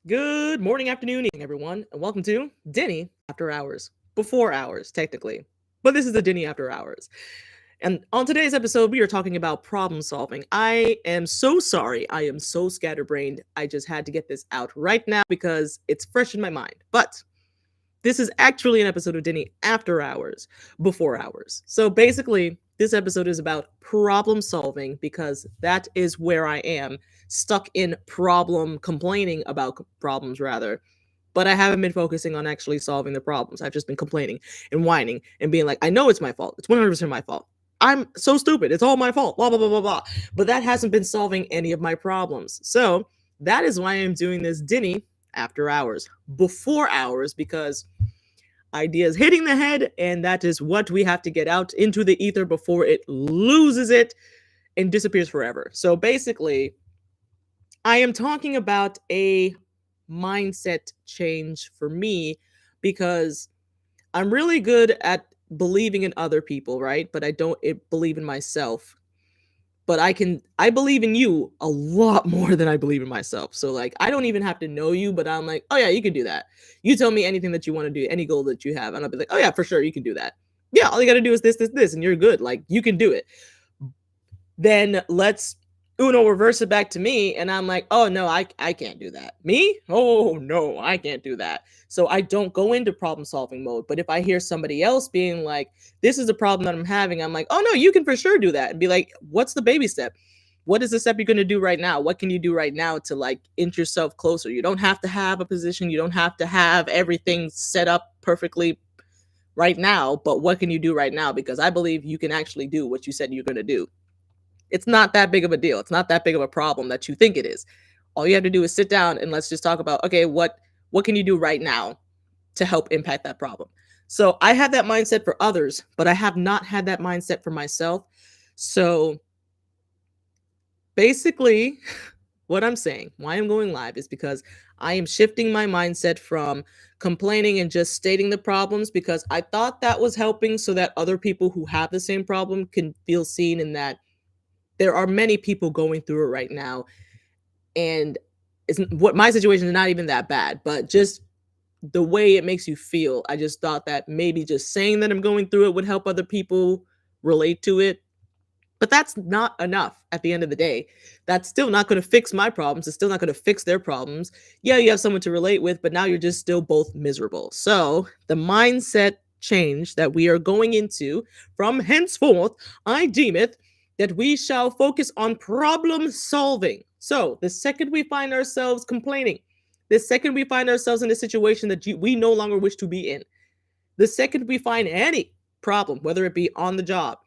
Good morning, afternoon, evening, everyone, and welcome to Denny After Hours. Before hours, technically. But this is the Denny After Hours. And on today's episode, we are talking about problem solving. I am so sorry. I am so scatterbrained. I just had to get this out right now because it's fresh in my mind. But this is actually an episode of Denny After Hours, Before Hours. So basically, this episode is about problem solving because that is where I am, stuck in problem complaining about problems, rather. But I haven't been focusing on actually solving the problems. I've just been complaining and whining and being like, I know it's my fault. It's 100% my fault. I'm so stupid. It's all my fault. Blah, blah, blah, blah, blah. But that hasn't been solving any of my problems. So that is why I'm doing this Denny after hours, before hours, because ideas hitting the head, and that is what we have to get out into the ether before it loses it and disappears forever. So basically, I am talking about a mindset change for me because I'm really good at believing in other people, right? But I don't believe in myself. But I believe in you a lot more than I believe in myself. So like I don't even have to know you, but I'm like, oh yeah, you can do that. You tell me anything that you want to do, any goal that you have, and I'll be like, oh yeah, for sure, you can do that. Yeah, all you gotta do is this, and you're good. Like you can do it. Then let's Uno reverse it back to me, and I'm like, oh no, I can't do that. Me? Oh no, I can't do that. So I don't go into problem solving mode. But if I hear somebody else being like, this is a problem that I'm having, I'm like, oh no, you can for sure do that. And be like, what's the baby step? What is the step you're going to do right now? What can you do right now to like inch yourself closer? You don't have to have a position. You don't have to have everything set up perfectly right now. But what can you do right now? Because I believe you can actually do what you said you're going to do. It's not that big of a deal. It's not that big of a problem that you think it is. All you have to do is sit down and let's just talk about, okay, what can you do right now to help impact that problem? So I have that mindset for others, but I have not had that mindset for myself. So basically, what I'm saying, why I'm going live is because I am shifting my mindset from complaining and just stating the problems because I thought that was helping so that other people who have the same problem can feel seen in that there are many people going through it right now, and it's what my situation is not even that bad, but just the way it makes you feel. I just thought that maybe just saying that I'm going through it would help other people relate to it. But that's not enough at the end of the day. That's still not going to fix my problems. It's still not going to fix their problems. Yeah, you have someone to relate with, but now you're just still both miserable. So, the mindset change that we are going into from henceforth, I deem it that we shall focus on problem solving. So, the second we find ourselves complaining, the second we find ourselves in a situation that we no longer wish to be in, the second we find any problem, whether it be on the job,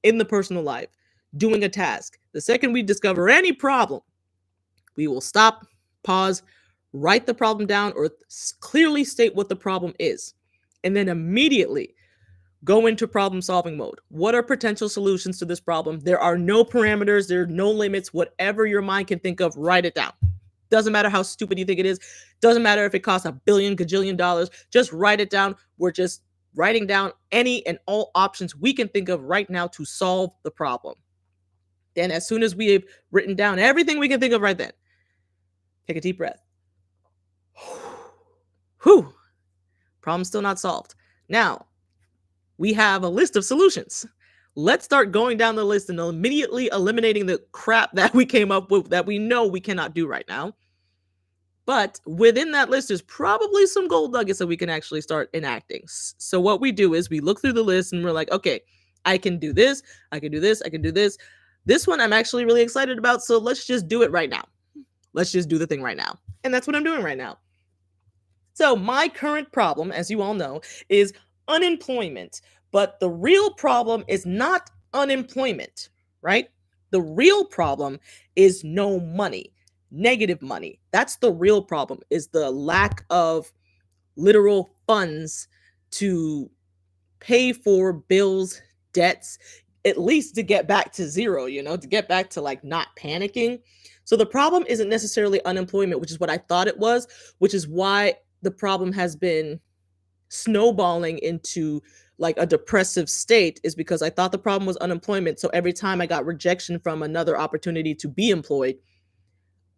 in the personal life, doing a task, the second we discover any problem, we will stop, pause, write the problem down, or clearly state what the problem is, and then immediately go into problem solving mode. What are potential solutions to this problem? There are no parameters, there are no limits. Whatever your mind can think of, write it down. Doesn't matter how stupid you think it is. Doesn't matter if it costs $1 billion, gajillion. Just write it down. We're just writing down any and all options we can think of right now to solve the problem. Then, as soon as we have written down everything we can think of right then, take a deep breath. Whew. Problem still not solved. Now, we have a list of solutions. Let's start going down the list and immediately eliminating the crap that we came up with that we know we cannot do right now. But within that list, there's probably some gold nuggets that we can actually start enacting. So what we do is we look through the list and we're like, okay, I can do this, I can do this, I can do this. This one I'm actually really excited about, so let's just do it right now. Let's just do the thing right now. And that's what I'm doing right now. So my current problem, as you all know, is unemployment. But the real problem is not unemployment, right? The real problem is no money, negative money. That's the real problem, is the lack of literal funds to pay for bills, debts, at least to get back to zero, to get back to like not panicking. So the problem isn't necessarily unemployment, which is what I thought it was, which is why the problem has been snowballing into like a depressive state, is because I thought the problem was unemployment. So every time I got rejection from another opportunity to be employed,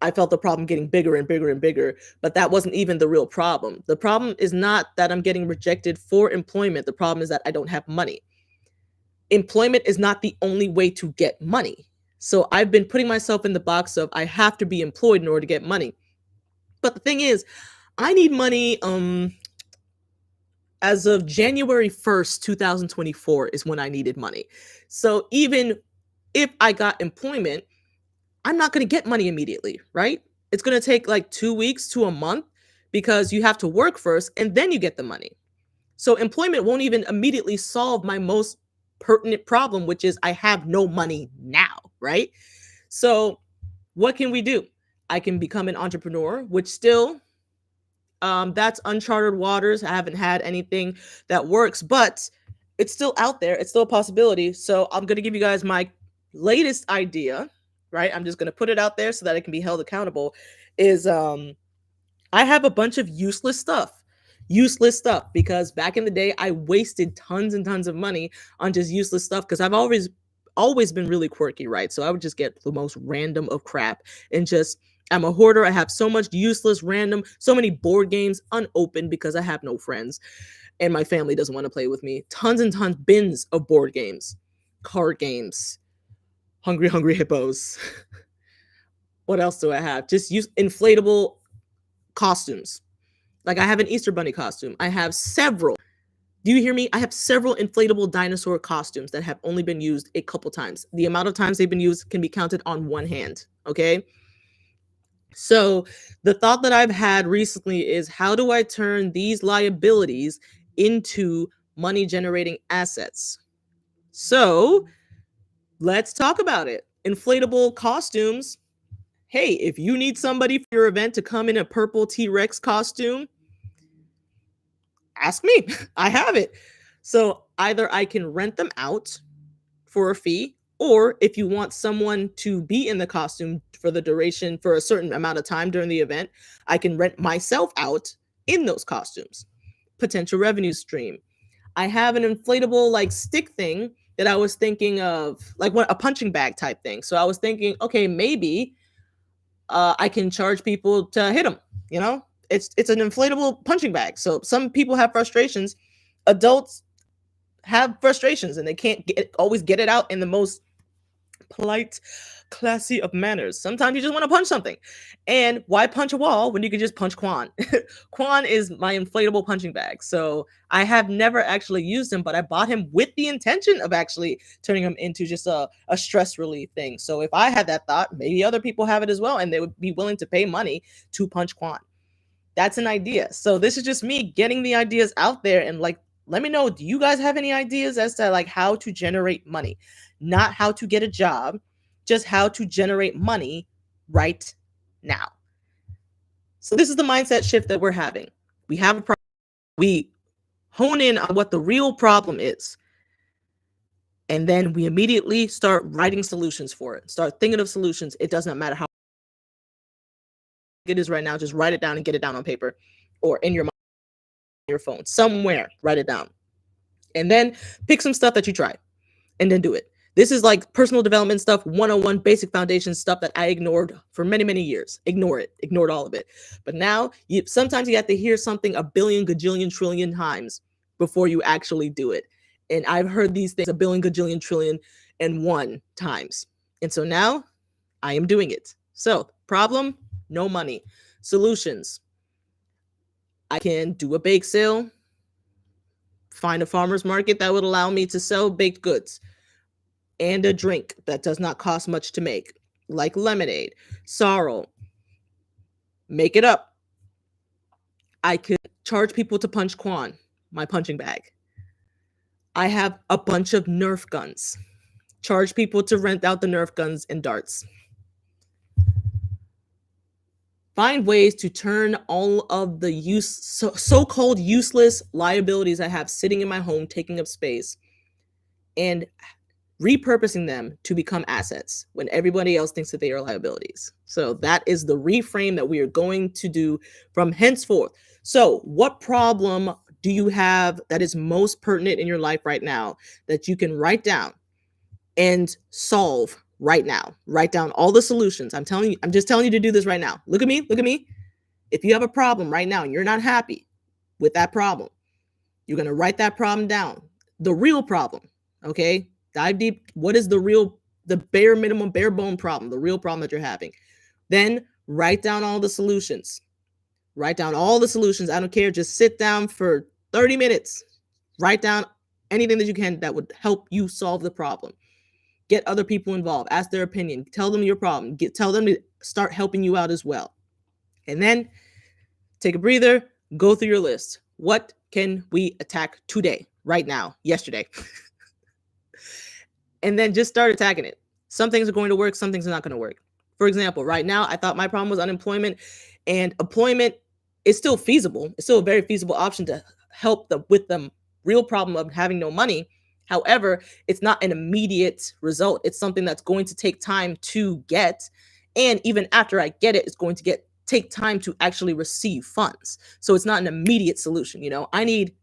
I felt the problem getting bigger and bigger and bigger, but that wasn't even the real problem. The problem is not that I'm getting rejected for employment. The problem is that I don't have money. Employment is not the only way to get money. So I've been putting myself in the box of I have to be employed in order to get money. But the thing is, I need money as of January 1st, 2024 is when I needed money. So even if I got employment, I'm not going to get money immediately, right? It's going to take like 2 weeks to a month because you have to work first and then you get the money. So employment won't even immediately solve my most pertinent problem, which is I have no money now, right? So what can we do? I can become an entrepreneur, which still that's uncharted waters. I haven't had anything that works, but it's still out there. It's still a possibility. So I'm going to give you guys my latest idea, right? I'm just going to put it out there so that it can be held accountable. Is I have a bunch of useless stuff. Useless stuff because back in the day I wasted tons and tons of money on just useless stuff because I've always been really quirky, right? So I would just get the most random of crap and just I'm a hoarder. I have so much useless, random, so many board games unopened because I have no friends and my family doesn't want to play with me. Tons and tons, bins of board games, card games, Hungry Hungry Hippos. What else do I have? Just use inflatable costumes. Like I have an Easter Bunny costume. I have several. Do you hear me? I have several inflatable dinosaur costumes that have only been used a couple times. The amount of times they've been used can be counted on one hand. Okay. So the thought that I've had recently is how do I turn these liabilities into money generating assets? So let's talk about it. Inflatable costumes. Hey, if you need somebody for your event to come in a purple T-Rex costume, ask me. I have it. So either I can rent them out for a fee, or if you want someone to be in the costume for the duration for a certain amount of time during the event, I can rent myself out in those costumes. Potential revenue stream. I have an inflatable like stick thing that I was thinking of, like what a punching bag type thing. So I was thinking, okay, maybe I can charge people to hit them. You know, it's an inflatable punching bag. So some people have frustrations. Adults have frustrations and they can't always get it out in the most polite, classy of manners. Sometimes you just want to punch something. And why punch a wall when you can just punch Quan? Quan is my inflatable punching bag. So I have never actually used him, but I bought him with the intention of actually turning him into just a stress relief thing. So if I had that thought, maybe other people have it as well, and they would be willing to pay money to punch Quan. That's an idea. So this is just me getting the ideas out there and like, let me know, do you guys have any ideas as to like how to generate money? Not how to get a job, just how to generate money right now. So this is the mindset shift that we're having. We have a problem. We hone in on what the real problem is. And then we immediately start writing solutions for it. Start thinking of solutions. It doesn't matter how it is right now. Just write it down and get it down on paper or in your mind, your phone, somewhere, write it down. And then pick some stuff that you try and then do it. This is like personal development stuff, 101 basic foundation stuff that I ignored for many, many years. Ignored all of it. But now sometimes you have to hear something a billion, gajillion, trillion times before you actually do it. And I've heard these things a billion, gajillion, trillion and one times. And so now I am doing it. So problem, no money. Solutions. I can do a bake sale, find a farmer's market that would allow me to sell baked goods and a drink that does not cost much to make, like lemonade, sorrel. Make it up. I could charge people to punch Quan, my punching bag. I have a bunch of Nerf guns. Charge people to rent out the Nerf guns and darts. Find ways to turn all of the so-called useless liabilities I have sitting in my home, taking up space, and repurposing them to become assets when everybody else thinks that they are liabilities. So that is the reframe that we are going to do from henceforth. So what problem do you have that is most pertinent in your life right now that you can write down and solve right now. Write down all the solutions. I'm just telling you to do this right now. Look at me. Look at me. If you have a problem right now and you're not happy with that problem, you're going to write that problem down. The real problem, okay? Dive deep. What is the bare minimum, bare bone problem, the real problem that you're having? Then write down all the solutions. Write down all the solutions. I don't care. Just sit down for 30 minutes. Write down anything that you can that would help you solve the problem. Get other people involved. Ask their opinion. Tell them your problem. Tell them to start helping you out as well. And then take a breather. Go through your list. What can we attack today, right now, yesterday? And then just start attacking it. Some things are going to work. Some things are not going to work. For example, right now, I thought my problem was unemployment, and employment is still feasible. It's still a very feasible option to help with the real problem of having no money. However, it's not an immediate result. It's something that's going to take time to get. And even after I get it, it's going to take time to actually receive funds. So it's not an immediate solution. I need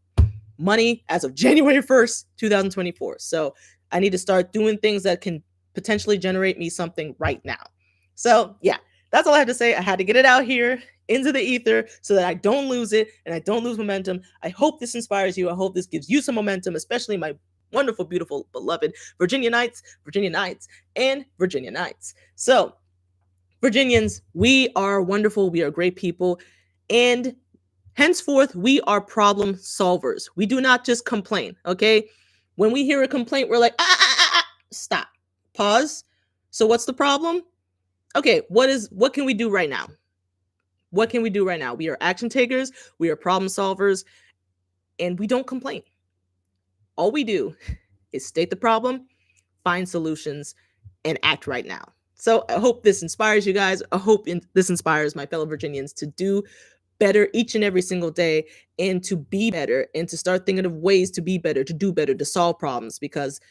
money as of January 1st, 2024. So I need to start doing things that can potentially generate me something right now. So yeah, that's all I have to say. I had to get it out here into the ether so that I don't lose it and I don't lose momentum. I hope this inspires you. I hope this gives you some momentum, especially my wonderful, beautiful, beloved Virginia Knights, and Virginia Knights. So Virginians, we are wonderful. We are great people. And henceforth, we are problem solvers. We do not just complain, okay? When we hear a complaint, we're like, stop, pause. So what's the problem? Okay, what can we do right now? What can we do right now? We are action takers, we are problem solvers, and we don't complain. All we do is state the problem, find solutions, and act right now. So I hope this inspires you guys. I hope this inspires my fellow Virginians to do better each and every single day, and to be better, and to start thinking of ways to be better, to do better, to solve problems, because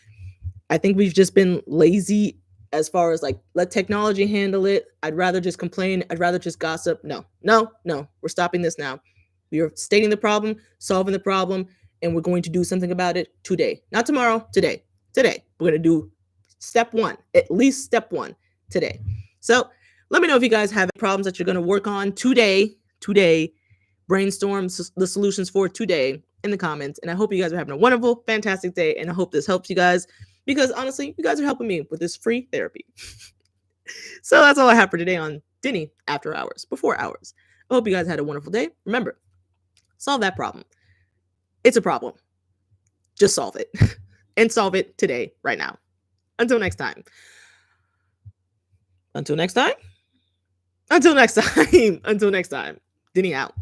I think we've just been lazy as far as like, let technology handle it. I'd rather just complain. I'd rather just gossip. No. We're stopping this now. We are stating the problem, solving the problem, and we're going to do something about it today. Not tomorrow, today. Today. We're going to do step one, at least step one today. So let me know if you guys have problems that you're going to work on today. Brainstorm the solutions for today in the comments. And I hope you guys are having a wonderful, fantastic day. And I hope this helps you guys, because honestly, you guys are helping me with this free therapy. So that's all I have for today on Dinny After Hours, Before Hours. I hope you guys had a wonderful day. Remember, solve that problem. It's a problem. Just solve it. And solve it today, right now. Until next time. Dinny out.